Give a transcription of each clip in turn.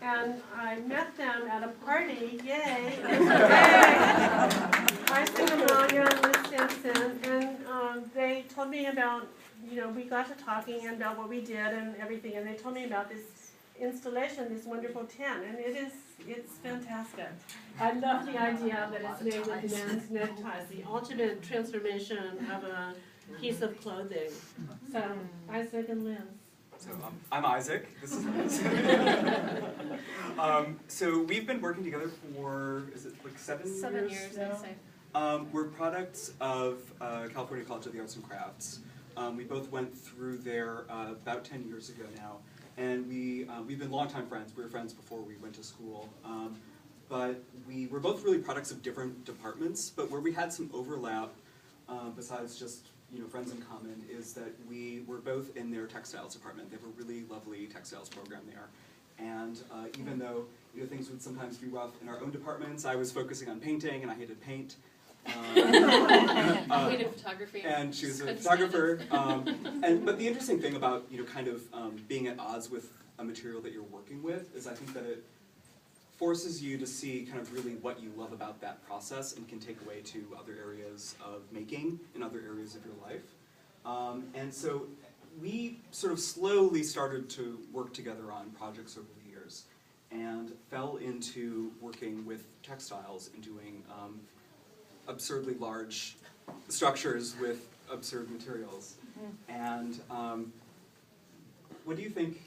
And I met them at a party, yay! Isaac Amalia and Liz Simpson, and they told me about, we got to talking about what we did and everything, and they told me about this installation, this wonderful tent, and it's fantastic. I love the idea that it's made with men's neckties, the ultimate transformation of a piece of clothing. So, Isaac and Liz. So I'm Isaac. This is Liz. So we've been working together for, is it like 7 years? 7 years, I'd say. We're products of California College of the Arts and Crafts. We both went through there about 10 years ago now, and we've been longtime friends. We were friends before we went to school. But we were both really products of different departments, but where we had some overlap, besides just friends in common, is that we were both in their textiles department. They have a really lovely textiles program there. And even though things would sometimes be rough in our own departments, I was focusing on painting, and I hated paint. I hated photography. And she was a photographer. But the interesting thing about kind of being at odds with a material that you're working with is I think that it forces you to see kind of really what you love about that process and can take away to other areas of making in other areas of your life. And so we sort of slowly started to work together on projects over the years and fell into working with textiles and doing absurdly large structures with absurd materials. And what do you think?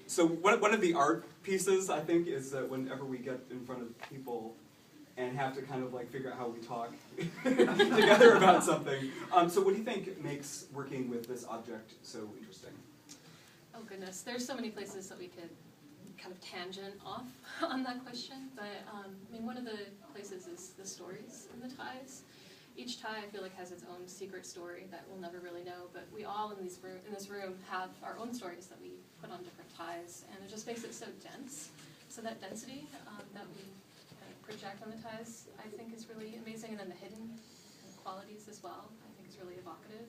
So one of the art pieces, I think, is that whenever we get in front of people and have to kind of like figure out how we talk together about something. So what do you think makes working with this object so interesting? Oh goodness, there's so many places that we could kind of tangent off on that question, but I mean, one of the places is the stories in the ties. Each tie, I feel like, has its own secret story that we'll never really know, but we all in this room have our own stories that we put on different ties, and it just makes it so dense. So that density that we project on the ties, I think, is really amazing, and then the hidden qualities as well, I think, is really evocative.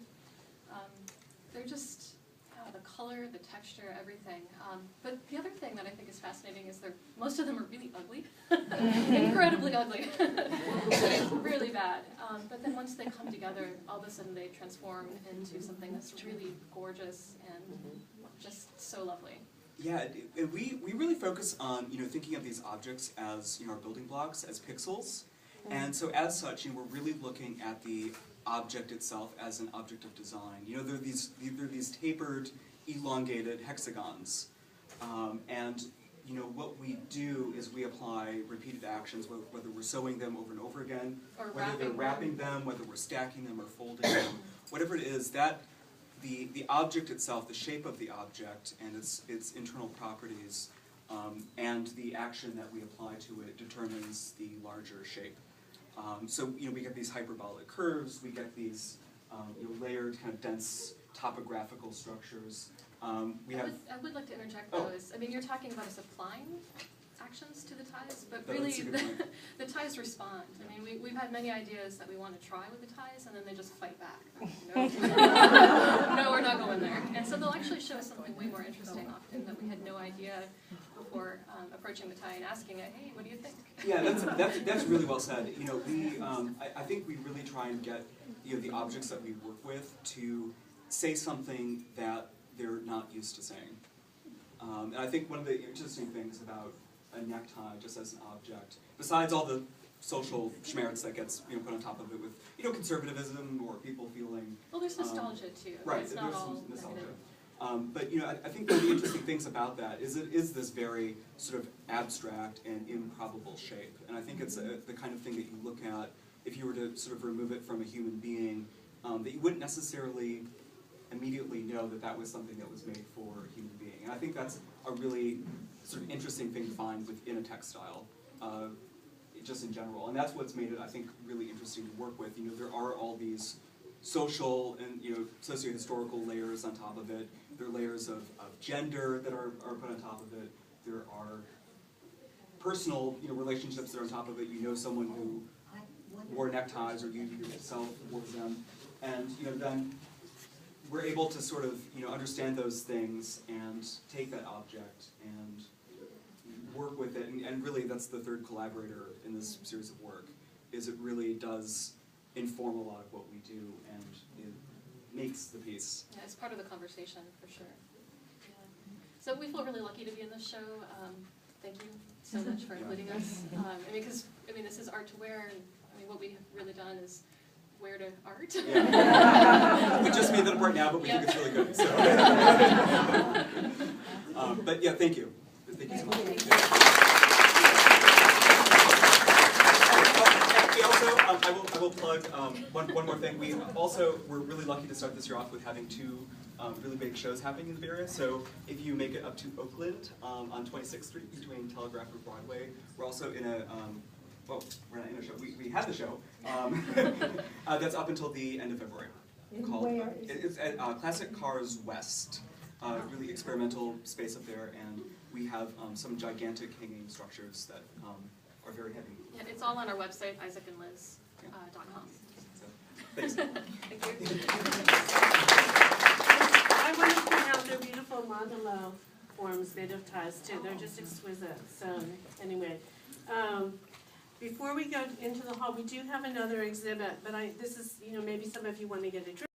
They're just the color, the texture, everything. But the other thing that I think is fascinating is most of them are really ugly, incredibly ugly, really bad. But then once they come together, all of a sudden they transform into something that's really gorgeous and just so lovely. Yeah, we really focus on thinking of these objects as our building blocks, as pixels, and so as such we're really looking at the object itself as an object of design. They're these tapered, elongated hexagons, and what we do is we apply repeated actions, whether we're sewing them over and over again, or whether they're wrapping them, whether we're stacking them or folding them, whatever it is, that the object itself, the shape of the object and its internal properties, and the action that we apply to it determines the larger shape. So we get these hyperbolic curves, we get these layered, kind of dense topographical structures. I would like to interject though. I mean, you're talking about us applying actions to the ties, but really the ties respond. I mean, we've had many ideas that we want to try with the ties, and then they just fight back. No, we're not going there. And so they'll actually show something way more interesting often that we had no idea before approaching the tie and asking it, hey, what do you think? Yeah, that's really well said. I think we really try and get the objects that we work with to say something that they're not used to saying. And I think one of the interesting things about a necktie, just as an object, besides all the social schmerz that gets put on top of it with conservatism or people feeling there's nostalgia too. Right, it's there's not all some nostalgia. Negative. But I think one of the interesting things about that is it is this very sort of abstract and improbable shape, and I think it's the kind of thing that you look at if you were to sort of remove it from a human being, that you wouldn't necessarily immediately know that was something that was made for a human being. And I think that's a really sort of interesting thing to find within a textile, just in general. And that's what's made it, I think, really interesting to work with. There are all these social and socio-historical layers on top of it. There are layers of gender that are put on top of it. There are personal relationships that are on top of it. Someone who wore neckties, or you yourself wore them, and then we're able to sort of understand those things and take that object and work and really that's the third collaborator in this series of work, is it really does inform a lot of what we do, and it makes the piece. Yeah, it's part of the conversation, for sure. Yeah. So we feel really lucky to be in this show. Thank you so much for including us. Because this is art to wear, and what we have really done is wear to art. Yeah. We just made that apart now, but we think it's really good. So. But yeah, thank you. Thank you so much. We also, I will plug one more thing. We're really lucky to start this year off with having two really big shows happening in the Bay Area. So if you make it up to Oakland on 26th Street between Telegraph and Broadway, we're also in a, well, we're not in a show, we have the show, that's up until the end of February. It's at Classic Cars West, really experimental space up there, and we have some gigantic hanging structures that are very heavy. Yeah, it's all on our website, isaacandliz.com. Thanks. Thank you. I want to point out their beautiful mandala forms made of ties too. They're just exquisite. So anyway, before we go into the hall, we do have another exhibit. But this is, maybe some of you want to get a drink.